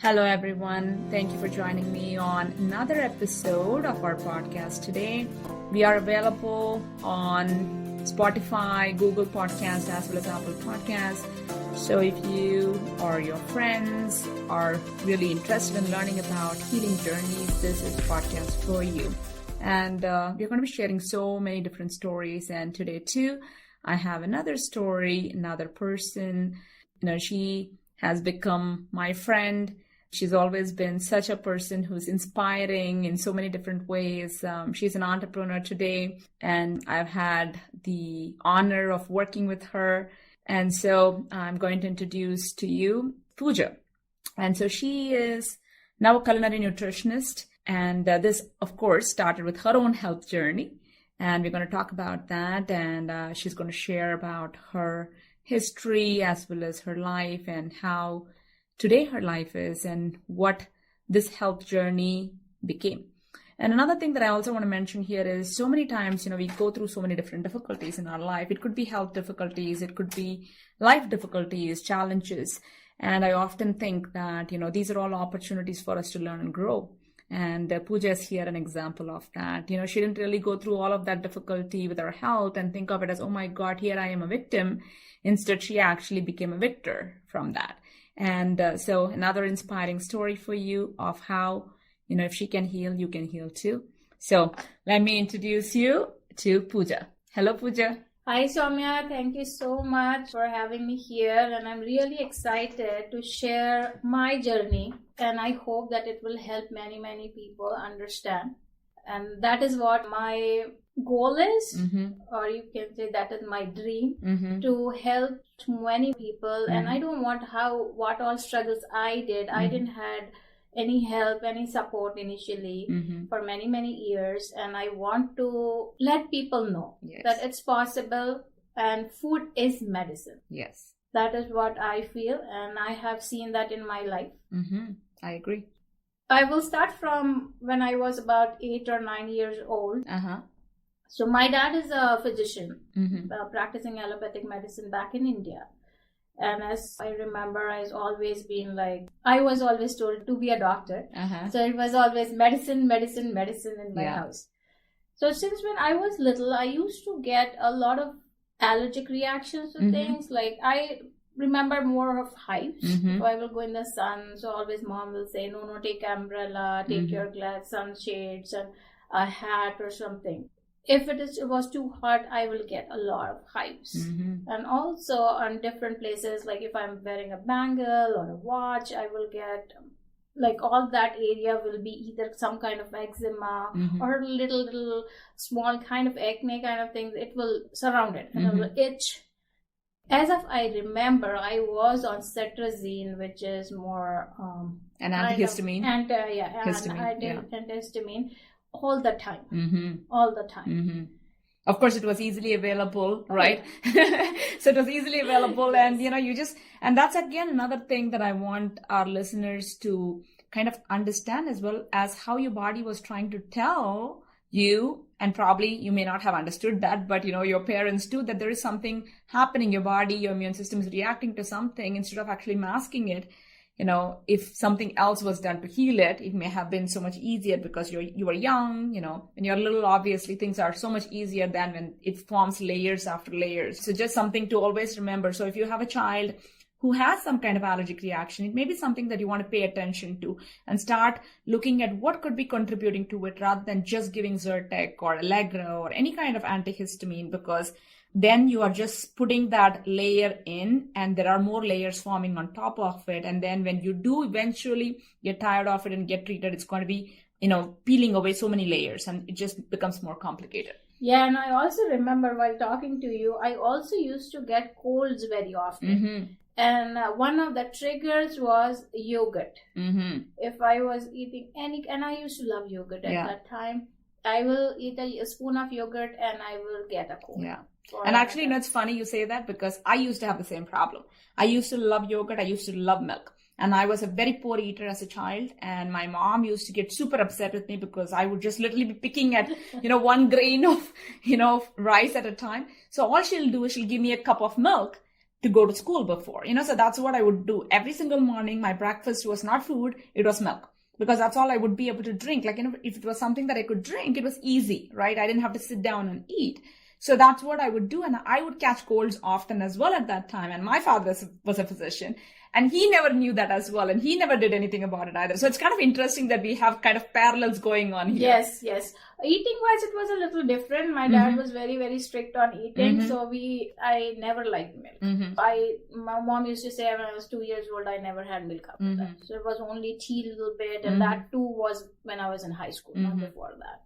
Hello, everyone. Thank you for joining me on another episode of our podcast today. We are available on Spotify, Google Podcast, as well as Apple Podcasts. So if you or your friends are really interested in learning about healing journeys, this is the podcast for you. And we're going to be sharing so many different stories. And today, too, I have another story, another person. She has become my friend. She's always been such a person who's inspiring in so many different ways. She's an entrepreneur today, and I've had the honor of working with her. And so I'm going to introduce to you Puja. And so she is now a culinary nutritionist. And this, of course, started with her own health journey. And we're going to talk about that. And she's going to share about her history as well as her life and how today her life is and what this health journey became. And another thing that I also want to mention here is so many times, we go through so many different difficulties in our life. It could be health difficulties, it could be life difficulties, challenges. And I often think that, these are all opportunities for us to learn and grow. And Puja is here an example of that. She didn't really go through all of that difficulty with her health and think of it as, oh my God, here I am a victim. Instead, she actually became a victor from that. And so another inspiring story for you of how, if she can heal, you can heal too. So let me introduce you to Puja. Hello, Puja. Hi, Soumya. Thank you so much for having me here. And I'm really excited to share my journey. And I hope that it will help many, many people understand. And that is what my goal is, or you can say that is my dream, to help many people. And I don't want what all struggles I did. I didn't had any help, any support initially for many, many years. And I want to let people know that it's possible and food is medicine. Yes. That is what I feel. And I have seen that in my life. I agree. I will start from when I was about 8 or 9 years old. So my dad is a physician, practicing allopathic medicine back in India. And as I remember, I was always told to be a doctor. So it was always medicine in my house. So since when I was little, I used to get a lot of allergic reactions to things. Like I remember more of hives. So I will go in the sun. So always mom will say, no, take umbrella, take your glass, sunshades and a hat or something. If it was too hot, I will get a lot of hives. And also on different places, like if I'm wearing a bangle or a watch, I will get like all that area will be either some kind of eczema or little small kind of acne kind of things. It will surround it and it will itch. As of I remember, I was on cetirizine, which is more an antihistamine. Antihistamine all the time. Of course, it was easily available, right? So it was easily available, and and that's again another thing that I want our listeners to kind of understand, as well as how your body was trying to tell you. And probably you may not have understood that, but your parents do, that there is something happening. Your body, your immune system is reacting to something. Instead of actually masking it, if something else was done to heal it, it may have been so much easier because you were young, when you're little, obviously things are so much easier than when it forms layers after layers. So just something to always remember. So if you have a child who has some kind of allergic reaction, it may be something that you want to pay attention to and start looking at what could be contributing to it rather than just giving Zyrtec or Allegra or any kind of antihistamine, because then you are just putting that layer in and there are more layers forming on top of it. And then when you do eventually get tired of it and get treated, it's going to be, peeling away so many layers and it just becomes more complicated. Yeah, and I also remember while talking to you, I also used to get colds very often. And one of the triggers was yogurt. If I was eating and I used to love yogurt at that time, I will eat a spoon of yogurt and I will get a cold. Yeah. And actually, it's funny you say that because I used to have the same problem. I used to love yogurt. I used to love milk. And I was a very poor eater as a child. And my mom used to get super upset with me because I would just literally be picking at, one grain of, rice at a time. So all she'll do is she'll give me a cup of milk. to go to school before, so that's what I would do. Every single morning, my breakfast was not food, it was milk. Because that's all I would be able to drink. Like, if it was something that I could drink, it was easy, right? I didn't have to sit down and eat. So that's what I would do. And I would catch colds often as well at that time. And my father was a physician, and he never knew that as well. And he never did anything about it either. So it's kind of interesting that we have kind of parallels going on here. Yes. Eating wise, it was a little different. My dad was very, very strict on eating. So I never liked milk. My mom used to say when I was 2 years old, I never had milk after that. So it was only tea a little bit. And that too was when I was in high school, not before that.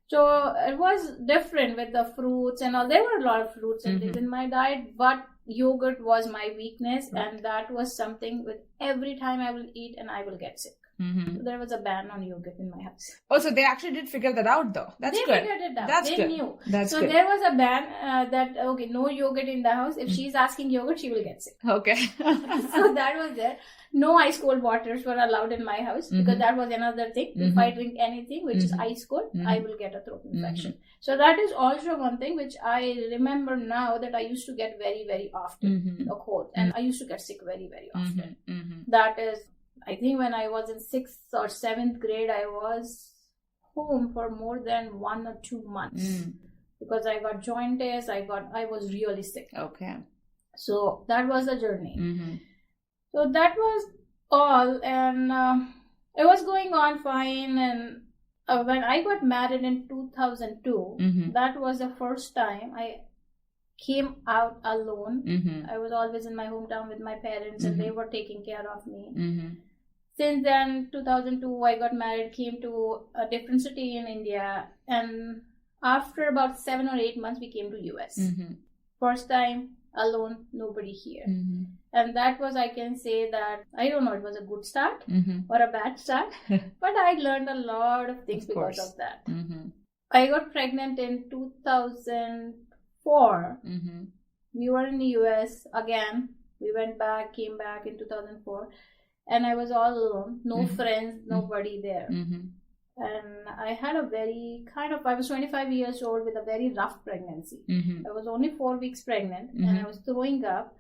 So it was different with the fruits and all. There were a lot of fruits and things in my diet, but yogurt was my weakness, and that was something with every time I will eat and I will get sick. So there was a ban on yogurt in my house. Oh, so they actually did figure that out, though. That's good. They figured it out. That's they good. knew. That's so good. there was a ban that, okay, no yogurt in the house. If she's asking yogurt, she will get sick. Okay. So that was there. No ice cold waters were allowed in my house, because that was another thing. If I drink anything which is ice cold, I will get a throat infection. So that is also one thing which I remember now, that I used to get very, very often a cold, and I used to get sick very, very often. That is, I think when I was in 6th or 7th grade, I was home for more than 1 or 2 months because I got jaundice. I was really sick. Okay. So that was the journey. So that was all, and it was going on fine. And when I got married in 2002, that was the first time I came out alone. I was always in my hometown with my parents, and they were taking care of me. Since then, 2002, I got married, came to a different city in India, and after about 7 or 8 months, we came to US. First time alone, nobody here. And that was, I can say that, I don't know, it was a good start or a bad start, but I learned a lot of things because of that. I got pregnant in 2004. We were in the US again. We went back, came back in 2004. And I was all alone, no friends, nobody there. And I had a I was 25 years old with a very rough pregnancy. I was only 4 weeks pregnant, and I was throwing up,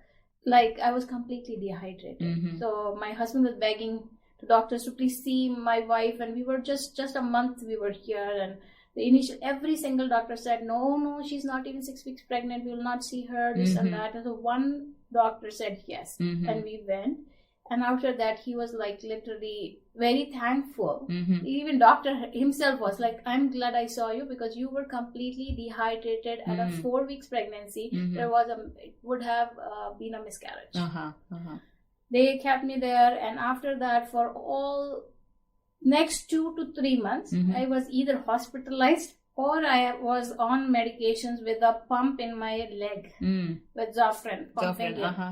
like I was completely dehydrated. So my husband was begging the doctors to please see my wife, and we were just a month we were here, and every single doctor said, no, she's not even 6 weeks pregnant, we will not see her, this and that. And so one doctor said yes, and we went. And after that, he was like literally very thankful. Even doctor himself was like, I'm glad I saw you, because you were completely dehydrated at a 4 weeks pregnancy. It would have been a miscarriage. They kept me there, and after that, for all next 2 to 3 months, I was either hospitalized or I was on medications with a pump in my leg with Zofran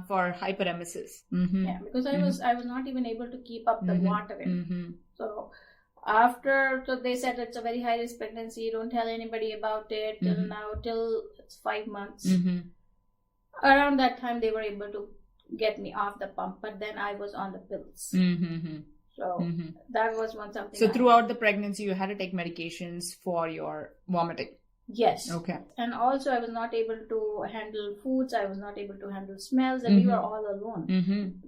for hyperemesis. Yeah, because I was not even able to keep up the water in. So they said it's a very high risk pregnancy. Don't tell anybody about it till it's 5 months. Around that time, they were able to get me off the pump, but then I was on the pills. So that was something. So throughout the pregnancy, you had to take medications for your vomiting. Yes. Okay. And also, I was not able to handle foods. I was not able to handle smells, and we were all alone.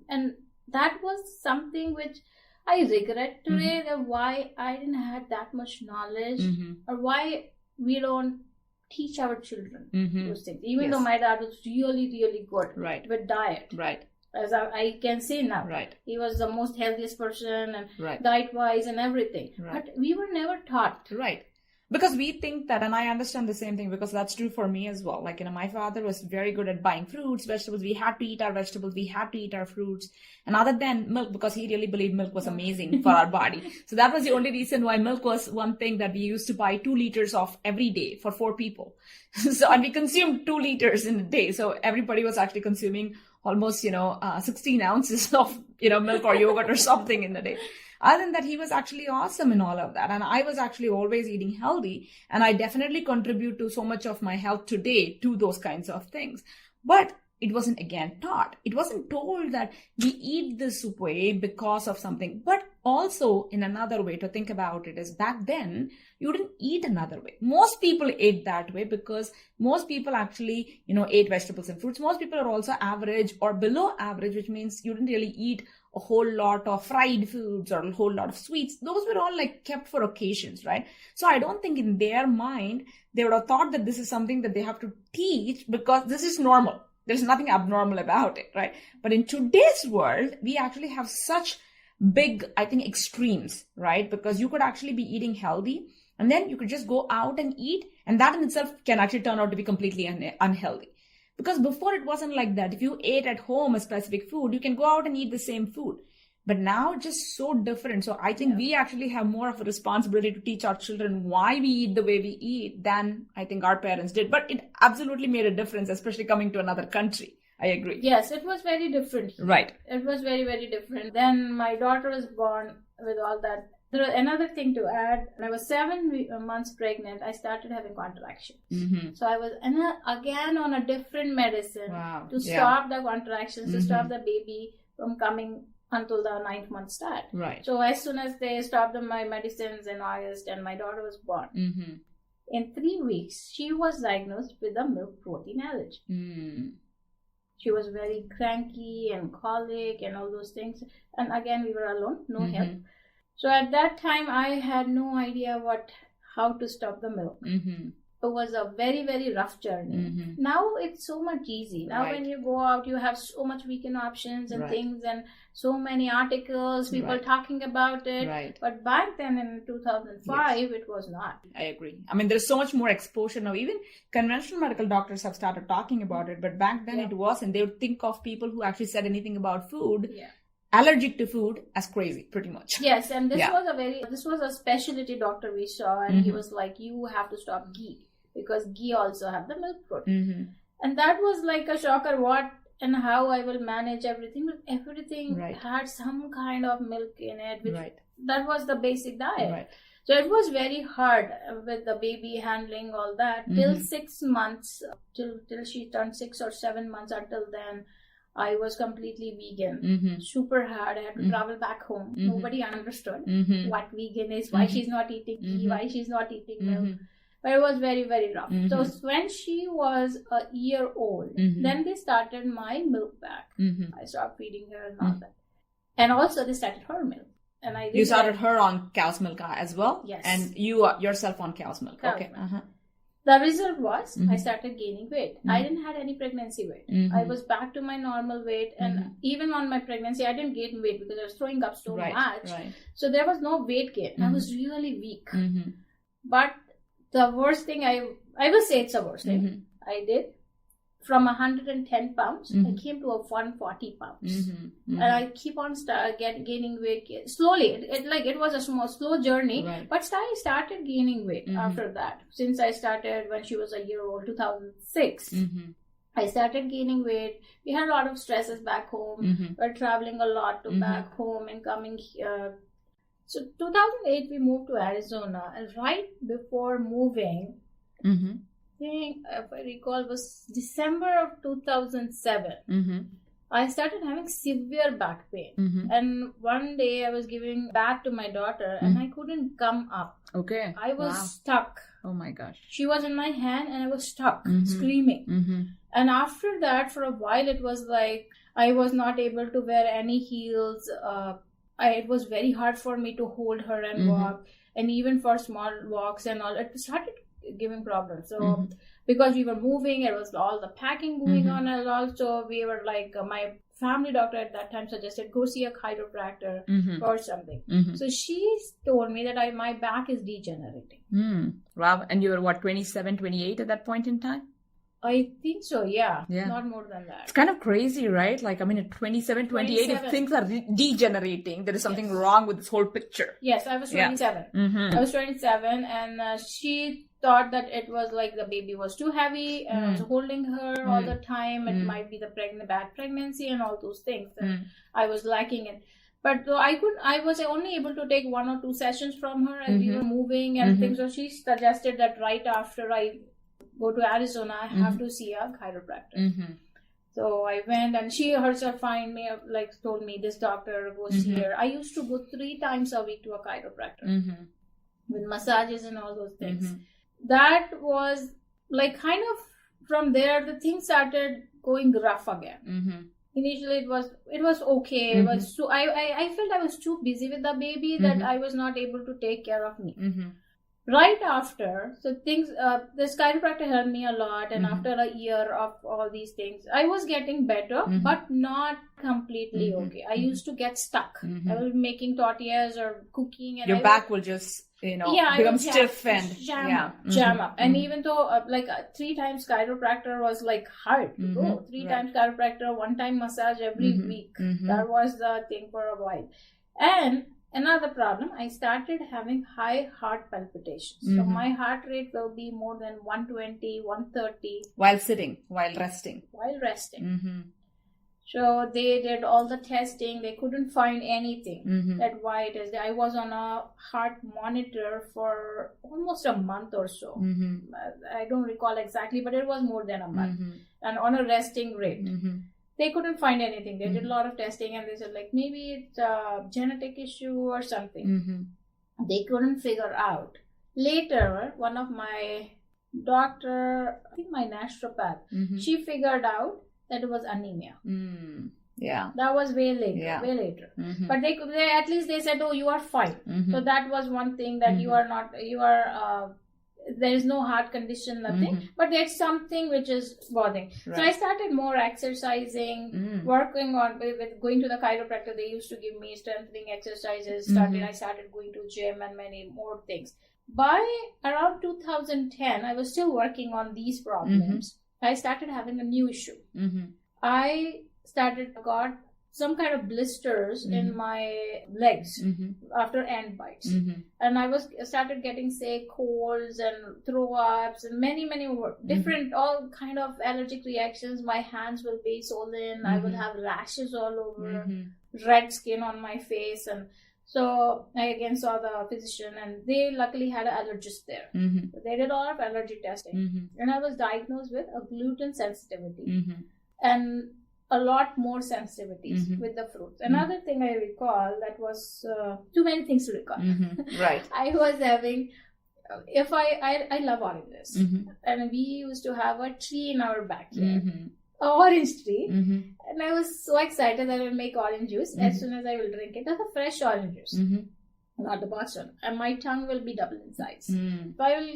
And that was something which I regret today, that why I didn't have that much knowledge, or why we don't teach our children those things. Even though my dad was really, really good with diet. As I can say now, he was the most healthiest person, and diet-wise and everything. But we were never taught. Because we think that, and I understand the same thing, because that's true for me as well. Like, my father was very good at buying fruits, vegetables. We had to eat our vegetables. We had to eat our fruits. And other than milk, because he really believed milk was amazing for our body. So that was the only reason why milk was one thing that we used to buy 2 liters of every day for 4 people. And we consumed 2 liters in a day. So everybody was actually consuming almost, 16 ounces of, milk or yogurt or something in the day. Other than that, he was actually awesome in all of that. And I was actually always eating healthy. And I definitely contribute to so much of my health today to those kinds of things. But it wasn't, again, taught. It wasn't told that we eat this way because of something. But also in another way to think about it is back then, you didn't eat another way. Most people ate that way because most people actually, ate vegetables and fruits. Most people are also average or below average, which means you didn't really eat a whole lot of fried foods or a whole lot of sweets. Those were all like kept for occasions, right? So I don't think in their mind, they would have thought that this is something that they have to teach because this is normal. There's nothing abnormal about it, right? But in today's world, we actually have such big, I think, extremes, right? Because you could actually be eating healthy and then you could just go out and eat. And that in itself can actually turn out to be completely unhealthy. Because before it wasn't like that. If you ate at home a specific food, you can go out and eat the same food. But now it's just so different. So I think we actually have more of a responsibility to teach our children why we eat the way we eat than I think our parents did. But it absolutely made a difference, especially coming to another country. I agree. Yes, it was very different. Right. It was very, very different. Then my daughter was born with all that. There was another thing to add. When I was 7 months pregnant, I started having contractions. So I was again on a different medicine to stop the contractions, to stop the baby from coming until the 9th month start. Right. So as soon as they stopped my medicines in August and my daughter was born, in 3 weeks, she was diagnosed with a milk protein allergy. She was very cranky and colic and all those things. And again, we were alone, no help. So at that time, I had no idea how to stop the milk. It was a very, very rough journey. Now it's so much easy. Now when you go out, you have so much weekend options and things and so many articles, people talking about it. But back then in 2005, it was not. I agree. I mean, there's so much more exposure now. Even conventional medical doctors have started talking about it. But back then it wasn't. They would think of people who actually said anything about food. Allergic to food as crazy, pretty much. Yes, and this was a specialty doctor we saw, and he was like, you have to stop ghee because ghee also have the milk protein. And that was like a shocker, what and how I will manage everything. Everything had some kind of milk in it, which that was the basic diet. So it was very hard with the baby handling all that till 6 months, till she turned 6 or 7 months. Until then, I was completely vegan, super hard. I had to travel back home. Nobody understood what vegan is, why she's not eating ghee, why she's not eating milk. But it was very, very rough. So when she was a year old, then they started my milk back. I stopped feeding her and all that. And also they started her milk. And I You started her on cow's milk as well? Yes. And you yourself on cow's milk? Okay. The result was I started gaining weight. I didn't have any pregnancy weight. I was back to my normal weight. And even on my pregnancy, I didn't gain weight because I was throwing up so much. So there was no weight gain. I was really weak. But the worst thing, I will say it's the worst thing I did. From 110 pounds, I came to 140 pounds. And I keep on gaining weight slowly. It was a slow journey, but I started gaining weight after that. Since I started when she was a year old, 2006, I started gaining weight. We had a lot of stresses back home. We're traveling a lot to back home and coming here. So 2008, we moved to Arizona, and right before moving, I think, if I recall, it was December of 2007. I started having severe back pain. And one day I was giving bath to my daughter and I couldn't come up. Okay. I was stuck. Oh my gosh. She was in my hand and I was stuck, screaming. And after that, for a while, it was like I was not able to wear any heels. It was very hard for me to hold her and walk. And even for small walks and all, it started giving problems. So because we were moving, it was all the packing going on and all. So we were like, my family doctor at that time suggested go see a chiropractor or something. So she told me that my back is degenerating. Wow. And you were what, 27, 28 at that point in time? I think so, yeah. Not more than that. It's kind of crazy, right? Like, I mean, at 27, 28, if things are degenerating, there is something wrong with this whole picture. Yes, I was 27. I was 27 and she thought that it was like the baby was too heavy and I was holding her all the time. It might be the bad pregnancy and all those things. And I was lacking it. But I was only able to take 1 or 2 sessions from her as we were moving and things. So she suggested that right after I go to Arizona, I have to see a chiropractor. So I went, and she herself told me, this doctor goes here. I used to go 3 times a week to a chiropractor with massages and all those things. That was like kind of from there, the things started going rough again. Initially it was okay. It was so I felt I was too busy with the baby that I was not able to take care of me. Right after, so things, this chiropractor helped me a lot, and after a year of all these things, I was getting better, but not completely okay. I used to get stuck. I was making tortillas or cooking, and your back will just, become stiff and jam up. And even though 3 times chiropractor was like hard to go, 3 times chiropractor, 1 time massage every week. That was the thing for a while. And another problem, I started having high heart palpitations. So my heart rate will be more than 120, 130. While sitting, while resting. So they did all the testing. They couldn't find anything that why it is. I was on a heart monitor for almost a month or so. I don't recall exactly, but it was more than a month. And on a resting rate. They couldn't find anything. They did a lot of testing, and they said maybe it's a genetic issue or something. They couldn't figure out. Later, one of my doctor, I think my naturopath, she figured out that it was anemia. That was way later. But they at least they said, oh, you are fine. So that was one thing, that you are there is no heart condition, nothing, but there's something which is bothering. So I started more exercising, working on with going to the chiropractor. They used to give me strengthening exercises. I started going to gym and many more things. By around 2010, I was still working on these problems. I started having a new issue. I got some kind of blisters in my legs after ant bites, and I started getting colds and throw ups and many more different all kind of allergic reactions. My hands will be swollen. I will have rashes all over, red skin on my face, and so I again saw the physician, and they luckily had an allergist there. So they did a lot of allergy testing, and I was diagnosed with a gluten sensitivity and a lot more sensitivities with the fruits. Another thing I recall, that was too many things to recall. Right. I was having, I love oranges, and we used to have a tree in our backyard, an orange tree, and I was so excited that I will make orange juice as soon as I will drink it. That's a fresh orange juice, not the bottle, and my tongue will be double in size. If I will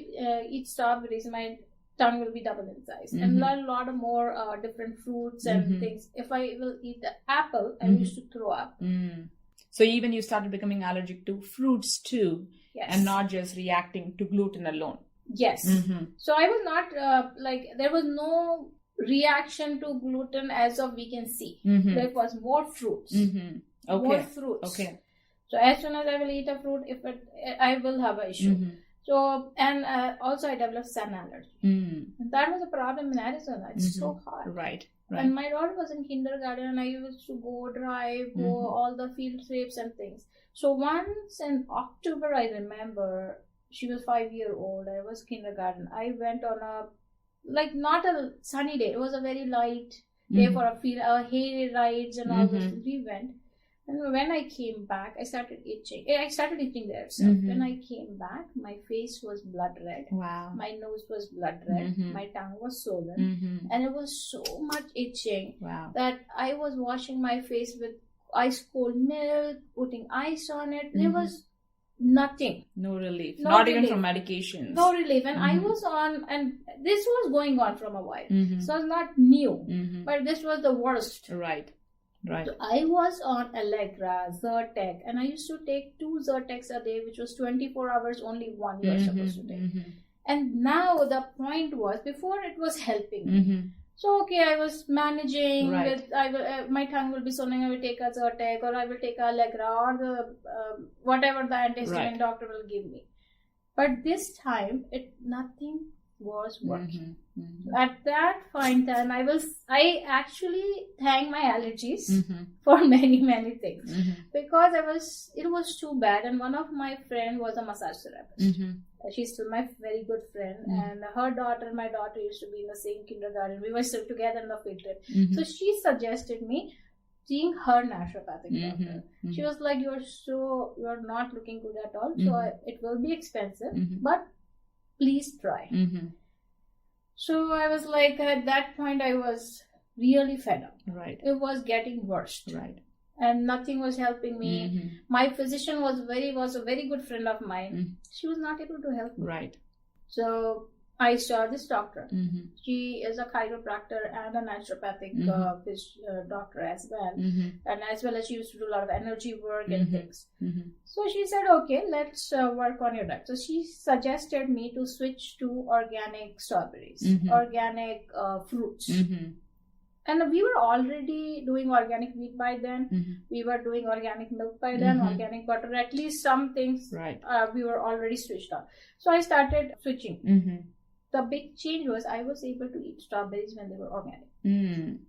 eat strawberries, my tongue will be double in size, and a lot of more different fruits and things. If I will eat the apple, I used to throw up. So even you started becoming allergic to fruits too, and not just reacting to gluten alone. Yes. So I was not there was no reaction to gluten as of we can see. There was more fruits. More fruits. So as soon as I will eat a fruit, I will have an issue. So, and also I developed sun allergy. And that was a problem in Arizona. It's so hot. Right. And my daughter was in kindergarten, and I used to go all the field trips and things. So once in October, I remember, she was 5-year old. I was kindergarten. I went on not a sunny day. It was a very light day for a field, hay rides and all those things. We went. And when I came back, I started itching. I started itching there. So when I came back, my face was blood red. Wow. My nose was blood red. My tongue was swollen. And it was so much itching that I was washing my face with ice cold milk, putting ice on it. There was nothing. No relief. Not even from medications. No relief. And I was on, and this was going on from a while. So it was not new. But this was the worst. Right. So I was on Allegra, Zyrtec, and I used to take 2 Zyrtecs a day, which was 24 hours, only one you were supposed to take. And now the point was, before it was helping me. So I was managing with, my tongue will be swollen, I will take a Zyrtec, or I will take a Allegra, or the whatever the antihistamine doctor will give me. But this time, nothing was working. At that point time, I actually thank my allergies for many things because it was too bad. And one of my friend was a massage therapist. She's still my very good friend, and her daughter and my daughter used to be in the same kindergarten. We were still together in the field trip. So she suggested me seeing her naturopathic doctor. She was like, you're not looking good at all, so it will be expensive, but please try. So I was like, at that point I was really fed up. Right. It was getting worse. Right. And nothing was helping me. My physician was a very good friend of mine. She was not able to help me. Right. So I saw this doctor. She is a chiropractor and a naturopathic doctor as well. And as well as she used to do a lot of energy work and things. So she said, okay, let's work on your diet. So she suggested me to switch to organic strawberries, organic fruits. And we were already doing organic meat by then. We were doing organic milk by then, organic butter. At least some things we were already switched on. So I started switching. The big change was I was able to eat strawberries when they were organic.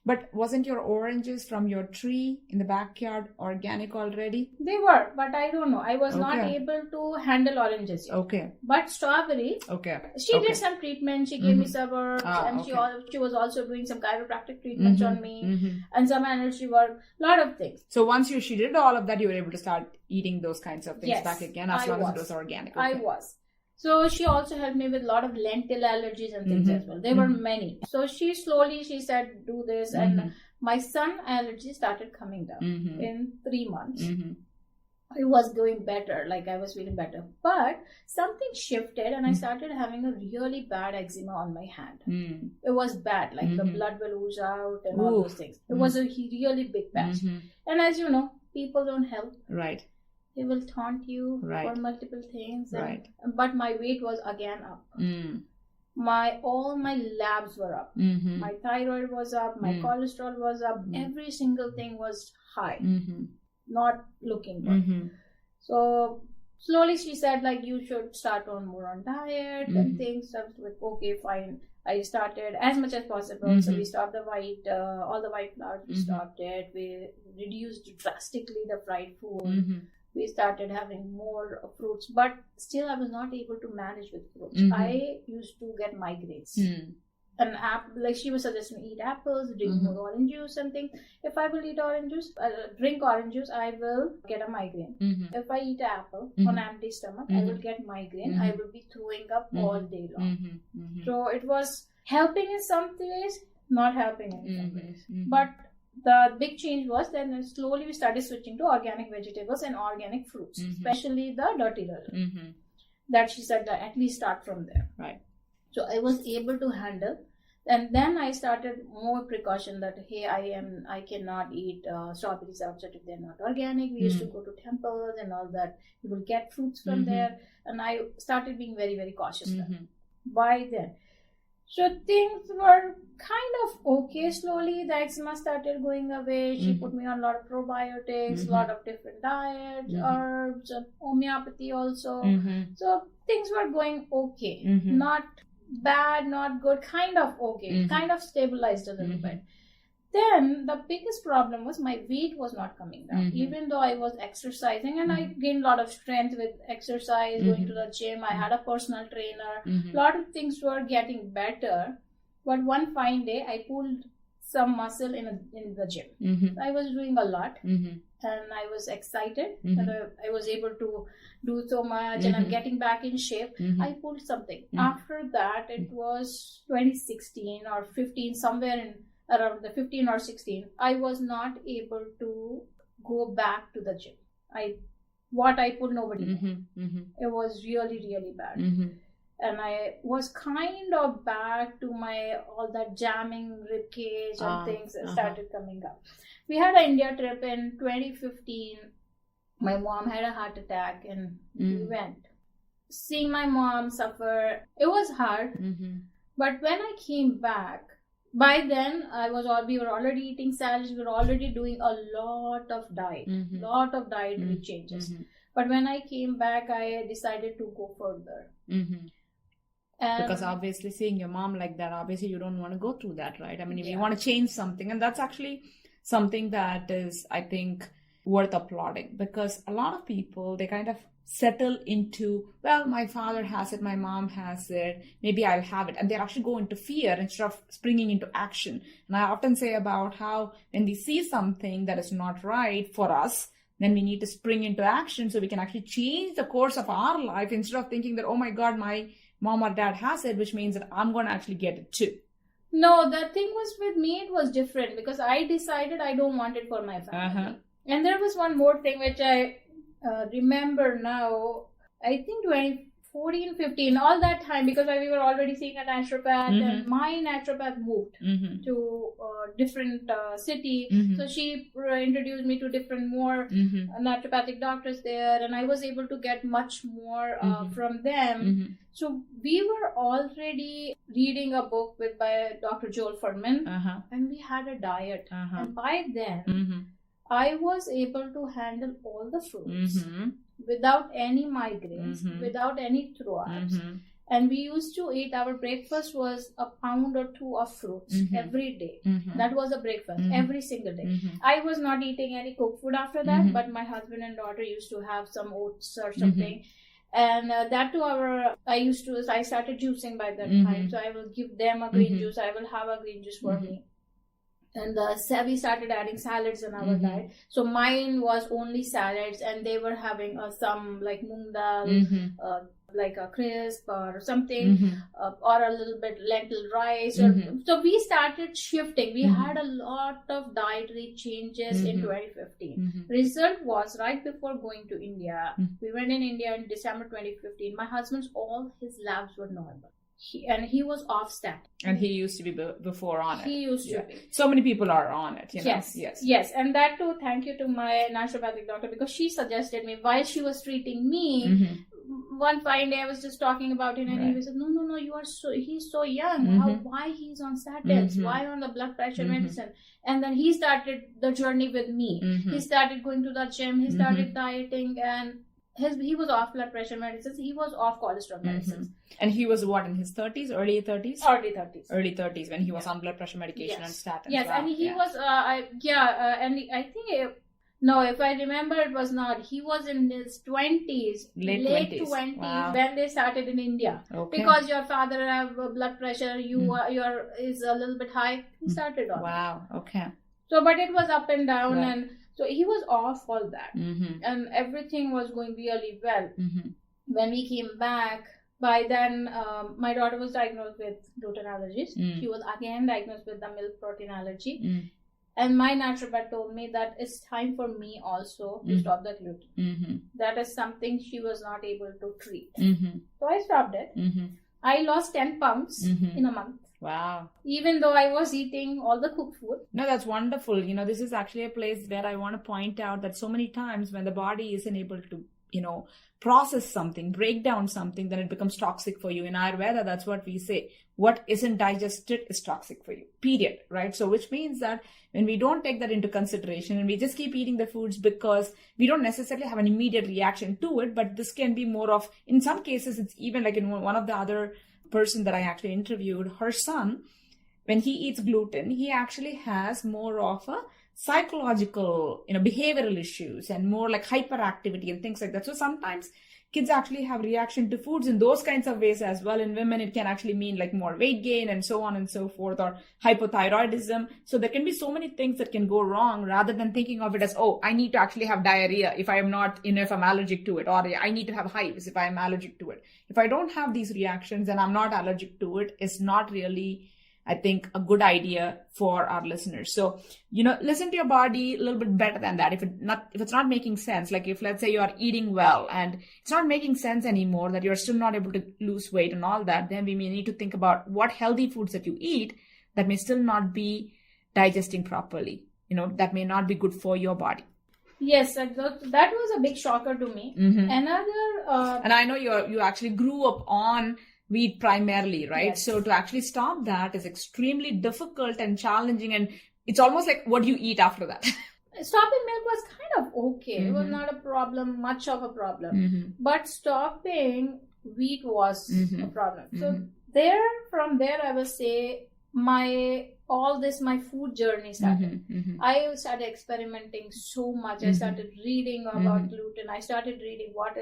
But wasn't your oranges from your tree in the backyard organic already? They were, but I don't know. I was not able to handle oranges yet. Okay. But strawberries, she did some treatment. She gave me suburbs, and she was also doing some chiropractic treatments on me, and some energy work, lot of things. So once she did all of that, you were able to start eating those kinds of things back again, as long as it was organic. I was. So she also helped me with a lot of lentil allergies and things as well. There were many. So she said, do this. And my sun allergy started coming down in 3 months. It was going better, like I was feeling better. But something shifted and I started having a really bad eczema on my hand. It was bad, like the blood will ooze out and all those things. It was a really big patch. And as you know, people don't help. Right. They will taunt you for multiple things. But my weight was again up. All my labs were up. My thyroid was up. My cholesterol was up. Every single thing was high. Not looking good. So slowly she said, like, you should start more on diet and things. I was like, okay, fine. I started as much as possible. So we stopped all the white flours. We stopped it. We reduced drastically the fried food. We started having more fruits, but still I was not able to manage with fruits. I used to get migraines. An apple, like she was suggesting me, eat apples, drink more orange juice and things. If I will eat orange juice, drink orange juice, I will get a migraine. If I eat apple on empty stomach, I will get migraine. I will be throwing up all day long. So it was helping in some ways, not helping in some ways. But the big change was then slowly we started switching to organic vegetables and organic fruits, especially the dirty lily. That she said that at least start from there. Right. So I was able to handle, and then I started more precaution that hey, I cannot eat strawberries outside if they're not organic. We used to go to temples and all that. You will get fruits from there, and I started being very cautious by then. So things were kind of okay slowly. The eczema started going away. She put me on a lot of probiotics, a lot of different diets, herbs, and homeopathy also. So things were going okay. Not bad, not good, kind of okay. Kind of stabilized a little bit. Then the biggest problem was my weight was not coming down. Even though I was exercising and I gained a lot of strength with exercise, going to the gym, I had a personal trainer. A lot of things were getting better. But one fine day, I pulled some muscle in the gym. I was doing a lot and I was excited and I was able to do so much and I'm getting back in shape. I pulled something. After that, it was 2016 or 15, somewhere in around the 15 or 16, I was not able to go back to the gym. What I pulled, nobody knew. It was really bad. And I was kind of back to all that jamming rib cage and things started coming up. We had an India trip in 2015. My mom had a heart attack and we went. Seeing my mom suffer, it was hard. But when I came back, by then we were already eating salads. We were already doing a lot of dietary changes. But when I came back, I decided to go further. Because obviously seeing your mom like that, obviously you don't want to go through that, right? I mean, if you want to change something, and that's actually something that is, I think, worth applauding, because a lot of people, they kind of settle into, well, my father has it, my mom has it, maybe I'll have it, and they actually go into fear instead of springing into action. And I often say about how when we see something that is not right for us, then we need to spring into action so we can actually change the course of our life instead of thinking that, oh my God, my mom or dad has it, which means that I'm going to actually get it too. No, the thing was with me, it was different because I decided I don't want it for my family. And there was one more thing which I remember now, I think 2014, 15, all that time, because we were already seeing a naturopath, and my naturopath moved to a different city. So she introduced me to different more naturopathic doctors there, and I was able to get much more from them. So we were already reading a book by Dr. Joel Fuhrman, and we had a diet. And by then, I was able to handle all the fruits without any migraines, without any throw-ups. And we used to eat, our breakfast was a pound or two of fruits every day. That was a breakfast every single day. I was not eating any cooked food after that, but my husband and daughter used to have some oats or something. And that too, I started juicing by that time. So I will give them a green juice. I will have a green juice for me. And we started adding salads in our diet. So mine was only salads, and they were having some like moong dal, like a crisp or something, or a little bit lentil rice. So we started shifting. We had a lot of dietary changes in 2015. Result was right before going to India. We went in India in December 2015. My husband's, all his labs were normal. He was off statin. And he used to be before on it. He used to be. So many people are on it. Yes. And that too, thank you to my naturopathic doctor, because she suggested me while she was treating me. One fine day I was just talking about it, and he said, no, he's so young. Why he's on statins? Why on the blood pressure medicine? And then he started the journey with me. He started going to the gym. He started dieting, and he was off blood pressure medicines. He was off cholesterol medicines. And he was what, in his 30s, early 30s? Early 30s when he was on blood pressure medication and statins. Yes, wow. And he was, and I think, no, if I remember, it was not. He was in his 20s, late 20s, wow, when they started in India. Okay. Because your father have blood pressure, your is a little bit high. He started on. Wow, okay. So, but it was up and down, and so he was off all that, and everything was going really well. When we came back, by then my daughter was diagnosed with gluten allergies. She was again diagnosed with the milk protein allergy. And my naturopath told me that it's time for me also to stop the gluten. That is something she was not able to treat. So I stopped it. I lost 10 pounds in a month. Wow. Even though I was eating all the cooked food. No, that's wonderful. This is actually a place where I want to point out that so many times when the body isn't able to, process something, break down something, then it becomes toxic for you. In Ayurveda, that's what we say. What isn't digested is toxic for you, period, right? So which means that when we don't take that into consideration and we just keep eating the foods because we don't necessarily have an immediate reaction to it, but this can be more of, in some cases, it's even like in one of the other person that I actually interviewed, her son, when he eats gluten, he actually has more of a psychological, behavioral issues and more like hyperactivity and things like that. So sometimes kids actually have reaction to foods in those kinds of ways as well. In women, it can actually mean like more weight gain and so on and so forth, or hypothyroidism. So there can be so many things that can go wrong rather than thinking of it as, oh, I need to actually have diarrhea if I am not, if I'm allergic to it, or I need to have hives if I am allergic to it. If I don't have these reactions and I'm not allergic to it, it's not really, I think, a good idea for our listeners. So, listen to your body a little bit better than that. If it's not making sense, like if let's say you are eating well and it's not making sense anymore, that you're still not able to lose weight and all that, then we may need to think about what healthy foods that you eat that may still not be digesting properly, that may not be good for your body. Yes, that was a big shocker to me. Another, and I know you actually grew up on wheat primarily, right? Yes. So to actually stop that is extremely difficult and challenging, and it's almost like what do you eat after that? Stopping milk was kind of okay. It was not much of a problem. But stopping wheat was a problem. So from there, I will say my food journey started. I started experimenting so much. I started reading about gluten. I started reading what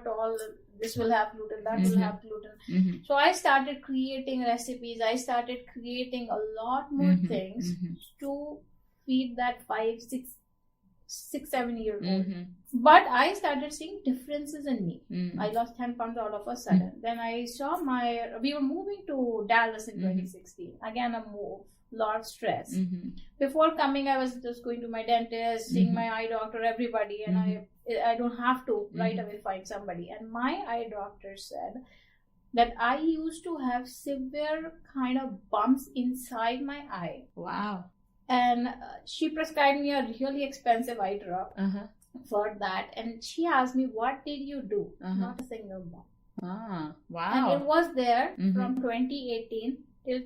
all this will have gluten, that will have gluten. So I started creating recipes. I started creating a lot more things to feed that 5, 6, 7 year old. But I started seeing differences in me. I lost 10 pounds all of a sudden. Then I saw we were moving to Dallas in 2016. Again, a move, lot of stress. Before coming, I was just going to my dentist, seeing my eye doctor, everybody, and I don't have to right away find somebody. And my eye doctor said that I used to have severe kind of bumps inside my eye. Wow. And she prescribed me a really expensive eye drop for that. And she asked me, what did you do? Not a single bump. Ah, wow. And it was there from 2018 till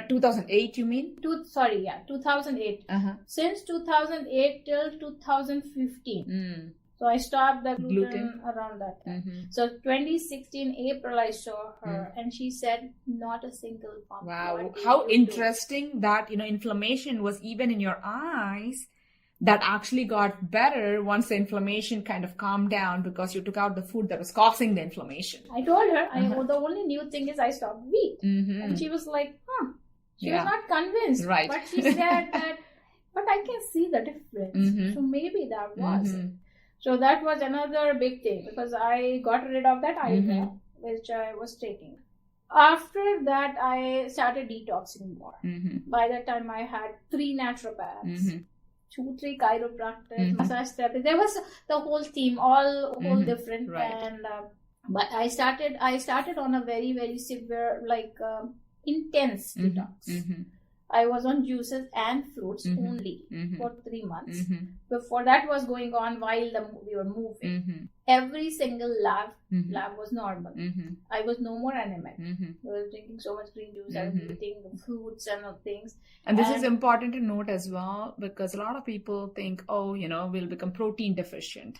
2008, you mean? 2008. Since 2008 till 2015. So I stopped the gluten around that time. So 2016 April I saw her and she said not a single bump. Wow, how interesting that inflammation was even in your eyes. That actually got better once the inflammation kind of calmed down because you took out the food that was causing the inflammation. I told her the only new thing is I stopped wheat. And she was like, she was not convinced. Right. But she said that, but I can see the difference. So maybe that was it. So that was another big thing because I got rid of that eye drop which I was taking. After that, I started detoxing more. By that time, I had 3 naturopaths, 2, 3 chiropractors, massage therapists. There was the whole team, whole different. Right. And but I started on a very, very severe, intense detox. I was on juices and fruits only for 3 months. Before that was going on while we were moving. Every single lab was normal. I was no more anemic. I was drinking so much green juice. I was eating fruits and things. And this is important to note as well because a lot of people think, we'll become protein deficient.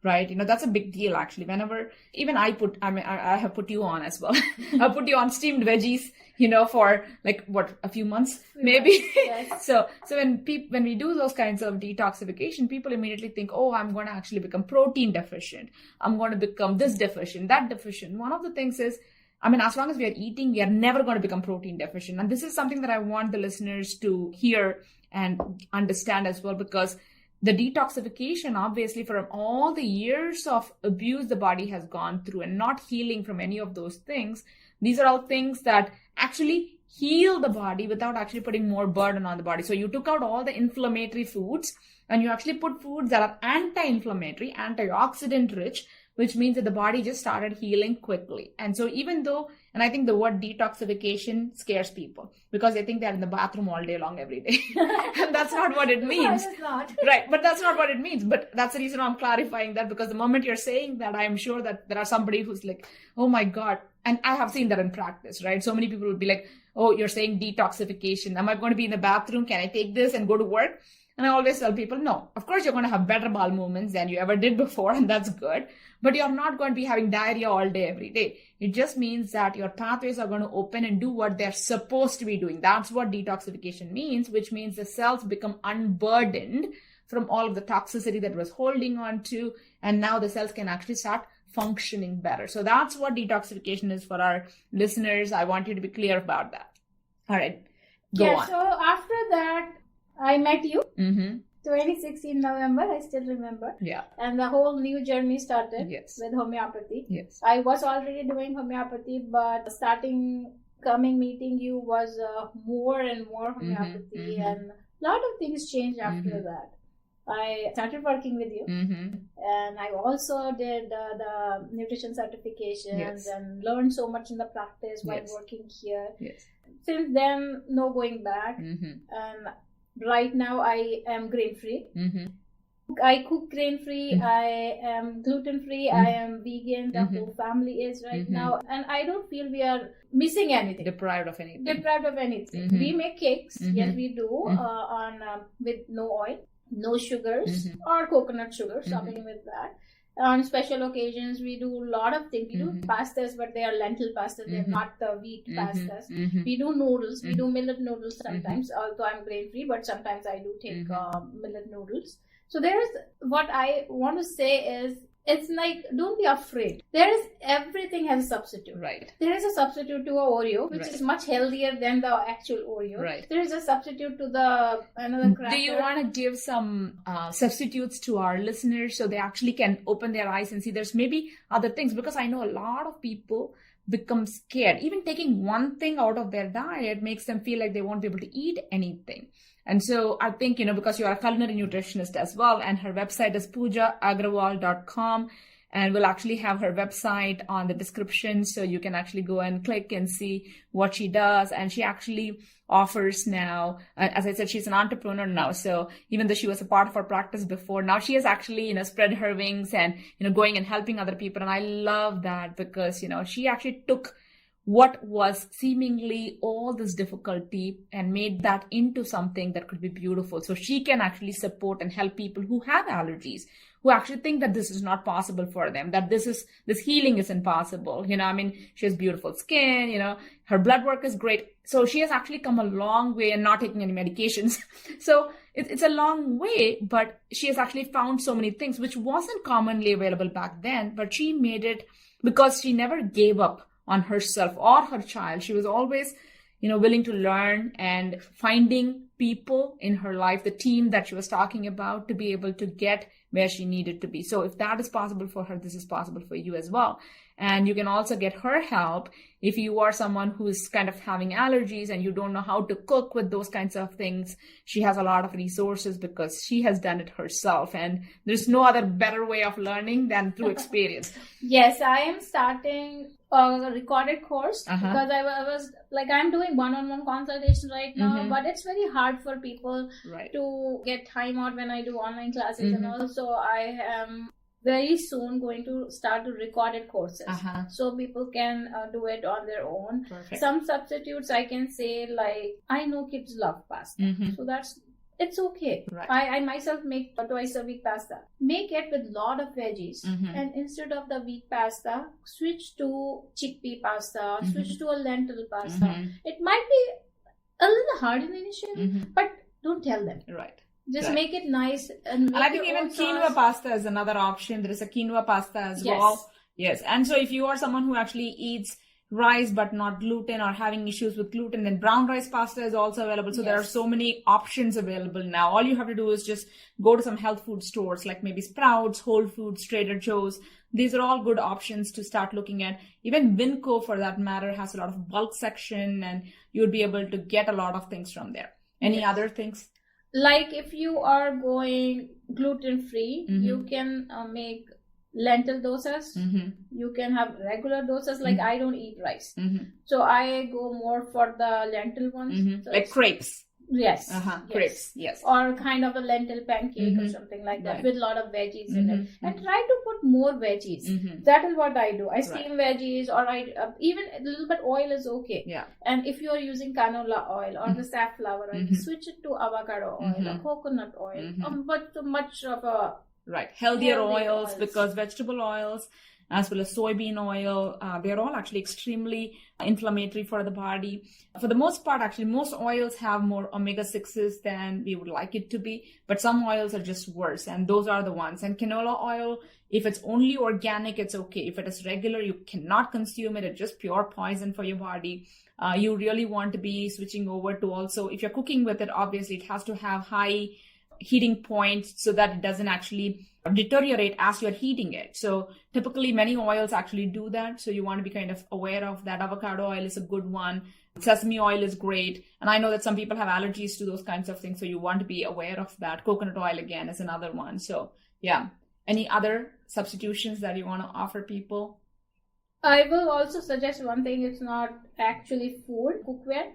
Right? That's a big deal actually. Whenever, even I have put you on as well. I put you on steamed veggies, for a few months, maybe. Yes. So when we do those kinds of detoxification, people immediately think, I'm going to actually become protein deficient. I'm going to become this deficient, that deficient. One of the things is, as long as we are eating, we are never going to become protein deficient. And this is something that I want the listeners to hear and understand as well, because the detoxification, obviously, from all the years of abuse the body has gone through and not healing from any of those things, these are all things that actually heal the body without actually putting more burden on the body. So you took out all the inflammatory foods and you actually put foods that are anti-inflammatory, antioxidant rich, which means that the body just started healing quickly. And so and I think the word detoxification scares people because they think they're in the bathroom all day long every day. And that's not what it means. No, it's not. Right. But that's not what it means. But that's the reason I'm clarifying that, because the moment you're saying that, I'm sure that there are somebody who's like, oh my God. And I have seen that in practice, right? So many people will be like, oh, you're saying detoxification. Am I going to be in the bathroom? Can I take this and go to work? And I always tell people, no, of course you're going to have better bowel movements than you ever did before, and that's good. But you're not going to be having diarrhea all day, every day. It just means that your pathways are going to open and do what they're supposed to be doing. That's what detoxification means, which means the cells become unburdened from all of the toxicity that was holding on to, and now the cells can actually start functioning better. So that's what detoxification is for our listeners. I want you to be clear about that. All right, go on. So after that, I met you. 2016 November, I still remember. Yeah. And the whole new journey started with homeopathy. Yes. I was already doing homeopathy, but meeting you was more and more homeopathy, and a lot of things changed after that. I started working with you, and I also did the nutrition certifications and learned so much in the practice while working here. Yes. Since then, no going back. And right now, I am grain-free. I cook grain-free. I am gluten-free. I am vegan. The whole family is right now. And I don't feel we are missing anything. Deprived of anything. We make cakes. Yes, we do. With no oil, no sugars, or coconut sugar, something with that. On special occasions, we do a lot of things. We do pastas, but they are lentil pastas. They're not the wheat pastas. We do noodles. We do millet noodles sometimes, although I'm grain-free, but sometimes I do take millet noodles. So what I want to say is, it's like, don't be afraid. Everything has a substitute. Right. There is a substitute to a Oreo, which is much healthier than the actual Oreo. Right. There is a substitute to another cracker. Do you want to give some substitutes to our listeners so they actually can open their eyes and see there's maybe other things? Because I know a lot of people become scared. Even taking one thing out of their diet makes them feel like they won't be able to eat anything. And so I think, because you are a culinary nutritionist as well, and her website is pujaagrawal.com, and we'll actually have her website on the description, so you can actually go and click and see what she does. And she actually offers now, as I said, she's an entrepreneur now. So even though she was a part of her practice before, now she has actually, spread her wings and, going and helping other people. And I love that because, she actually took what was seemingly all this difficulty and made that into something that could be beautiful. So she can actually support and help people who have allergies, who actually think that this is not possible for them, that this healing is impossible. She has beautiful skin, her blood work is great. So she has actually come a long way and not taking any medications. So it's a long way, but she has actually found so many things which wasn't commonly available back then, but she made it because she never gave up on herself or her child. She was always, willing to learn and finding people in her life, the team that she was talking about, to be able to get where she needed to be. So if that is possible for her, this is possible for you as well. And you can also get her help if you are someone who's kind of having allergies and you don't know how to cook with those kinds of things. She has a lot of resources because she has done it herself. And there's no other better way of learning than through experience. Yes, I am starting a recorded course because I was like, I'm doing one-on-one consultation right now, but it's very hard for people to get time out when I do online classes. And also I am very soon going to start to recorded courses so people can do it on their own. Perfect. Some substitutes I can say, like, I know kids love pasta, so it's okay. Right. I myself make twice a week pasta. Make it with lot of veggies, and instead of the wheat pasta, switch to chickpea pasta, switch to a lentil pasta. It might be a little hard initially, but don't tell them. Right. Just make it nice. And I think even quinoa pasta is another option. There is a quinoa pasta as well. Yes. And so if you are someone who actually eats rice but not gluten or having issues with gluten, then brown rice pasta is also available. So there are so many options available now. All you have to do is just go to some health food stores like maybe Sprouts, Whole Foods, Trader Joe's. These are all good options to start looking at. Even Winco, for that matter, has a lot of bulk section, and you would be able to get a lot of things from there. Any other things? Like if you are going gluten-free, you can make lentil dosas. You can have regular dosas. Like I don't eat rice. So I go more for the lentil ones. So like crepes. Yes. Crepes. Yes. Or kind of a lentil pancake or something like that with a lot of veggies in it. And try to put more veggies. That is what I do. I steam veggies, or I even a little bit oil is okay. Yeah. And if you are using canola oil or the safflower oil, switch it to avocado oil or coconut oil. But too much of a healthier oils, because vegetable oils as well as soybean oil, they're all actually extremely inflammatory for the body. For the most part, actually, most oils have more omega-6s than we would like it to be, but some oils are just worse, and those are the ones. And canola oil, if it's only organic, it's okay. If it is regular, you cannot consume it. It's just pure poison for your body. You really want to be switching over to also, if you're cooking with it, obviously it has to have high heating points so that it doesn't actually deteriorate as you're heating it. So typically many oils actually do that. So you want to be kind of aware of that. Avocado oil is a good one. Sesame oil is great. And I know that some people have allergies to those kinds of things. So you want to be aware of that. Coconut oil again is another one. So yeah. Any other substitutions that you want to offer people? I will also suggest one thing. It's not actually food, cookware.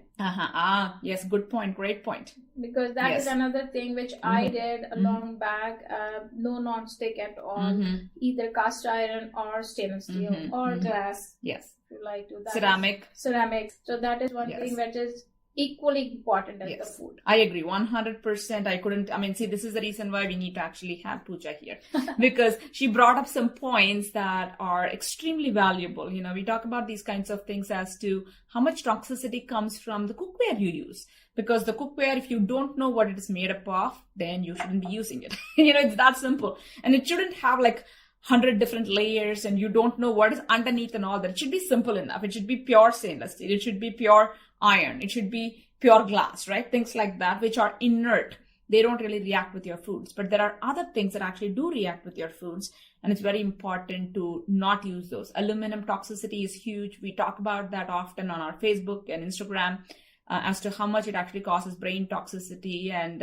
Yes, good point. Great point. Because that is another thing which I did a long back. No non-stick at all. Either cast iron or stainless steel or glass. Yes. If you like to. Ceramic. Ceramic. So that is one thing which is equally important as the food. I agree 100%. See, this is the reason why we need to actually have Puja here because she brought up some points that are extremely valuable. We talk about these kinds of things as to how much toxicity comes from the cookware you use, because the cookware, if you don't know what it is made up of, then you shouldn't be using it. It's that simple. And it shouldn't have like 100 different layers and you don't know what is underneath and all that. It should be simple enough. It should be pure stainless steel. It should be pure iron. It should be pure glass, right? Things like that, which are inert. They don't really react with your foods. But there are other things that actually do react with your foods. And it's very important to not use those. Aluminum toxicity is huge. We talk about that often on our Facebook and Instagram. As to how much it actually causes brain toxicity, and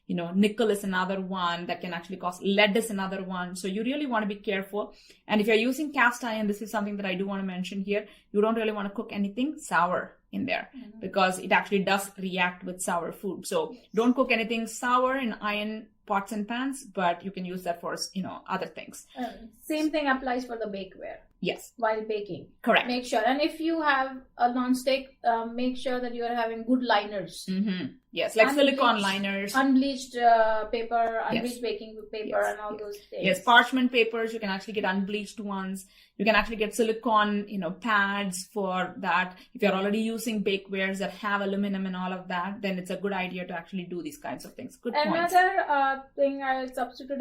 nickel is another one that can actually cause, lead is another one. So you really want to be careful. And if you're using cast iron, this is something that I do want to mention here. You don't really want to cook anything sour in there because it actually does react with sour food. So don't cook anything sour in iron pots and pans, but you can use that for other things. Same thing applies for the bakeware. Yes. While baking. Correct. Make sure. And if you have a non-stick, make sure that you are having good liners. Mm-hmm. Yes, like silicone liners. Unbleached paper, unbleached baking paper and all those things. Yes, parchment papers, you can actually get unbleached ones. You can actually get silicone, pads for that. If you're already using bakewares that have aluminum and all of that, then it's a good idea to actually do these kinds of things. Good points. Another thing I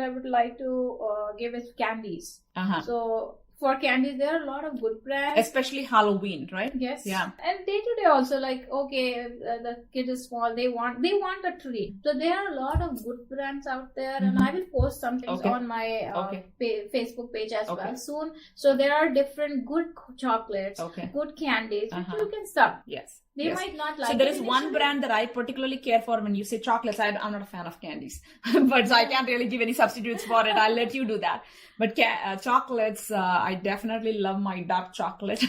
would like to give is candies. So for candies, there are a lot of good brands. Especially Halloween, right? Yes. Yeah. And day to day also, like, okay, the kid is small, they want a treat. So there are a lot of good brands out there, and I will post some things on my Facebook page as well soon. So there are different good chocolates, good candies, which you can start. Yes. They might not like it. So there is one brand that I particularly care for when you say chocolates. I'm not a fan of candies, but so I can't really give any substitutes for it. I'll let you do that. But chocolates, I definitely love my dark chocolate.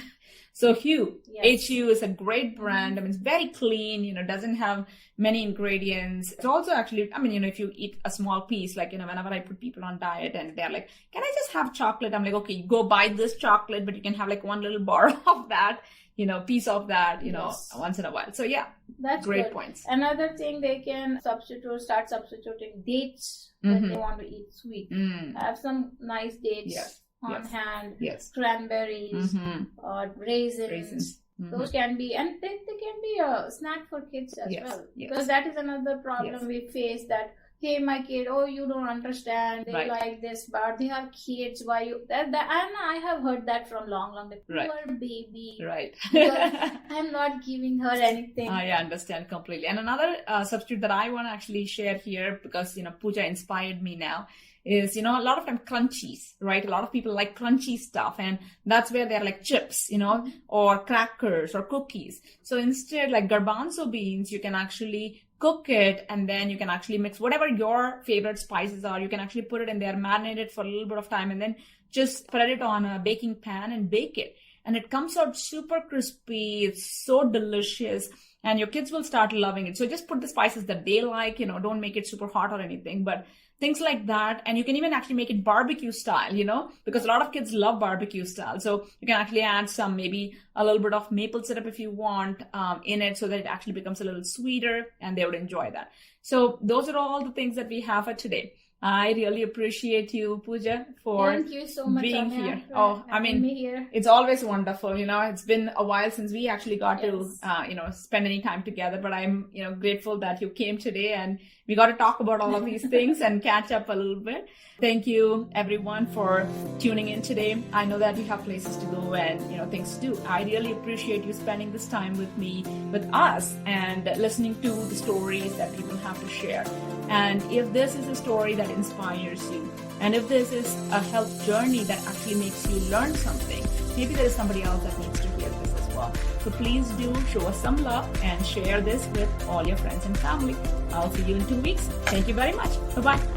So Hu, HU is a great brand. It's very clean, doesn't have many ingredients. It's also actually, if you eat a small piece, like, whenever I put people on diet and they're like, can I just have chocolate? I'm like, okay, go buy this chocolate, but you can have like one little bar of that. Piece of that, once in a while. So yeah, that's great good. Points. Another thing they can start substituting dates when they want to eat sweet. Have some nice dates on hand. Yes. Cranberries, raisins. Those can be, and they can be a snack for kids as well. Because that is another problem we face, that hey, my kid, you don't understand, they like this, but they have kids, why you that and I have heard that from long poor baby, I'm not giving her anything. I understand completely. And another substitute that I want to actually share here, because Puja inspired me now, is a lot of time crunchies, right? A lot of people like crunchy stuff, and that's where they're like chips, or crackers or cookies. So instead, like garbanzo beans, you can actually cook it, and then you can actually mix whatever your favorite spices are. You can actually put it in there, marinate it for a little bit of time, and then just spread it on a baking pan and bake it. And it comes out super crispy. It's so delicious, and your kids will start loving it. So just put the spices that they like, don't make it super hot or anything, but things like that. And you can even actually make it barbecue style, because a lot of kids love barbecue style. So you can actually add maybe a little bit of maple syrup if you want in it, so that it actually becomes a little sweeter, and they would enjoy that. So those are all the things that we have for today. I really appreciate you, Puja, for Thank you so much, being Anya, here. Me here. It's always wonderful. It's been a while since we actually got to, spend any time together. But I'm, grateful that you came today, and we got to talk about all of these things and catch up a little bit. Thank you, everyone, for tuning in today. I know that you have places to go and, things to do. I really appreciate you spending this time with me, with us, and listening to the stories that people have to share. And if this is a story that inspires you, and if this is a health journey that actually makes you learn something, maybe there is somebody else that needs to hear this as well. So please do show us some love and share this with all your friends and family. I'll see you in 2 weeks. Thank you very much. Bye-bye.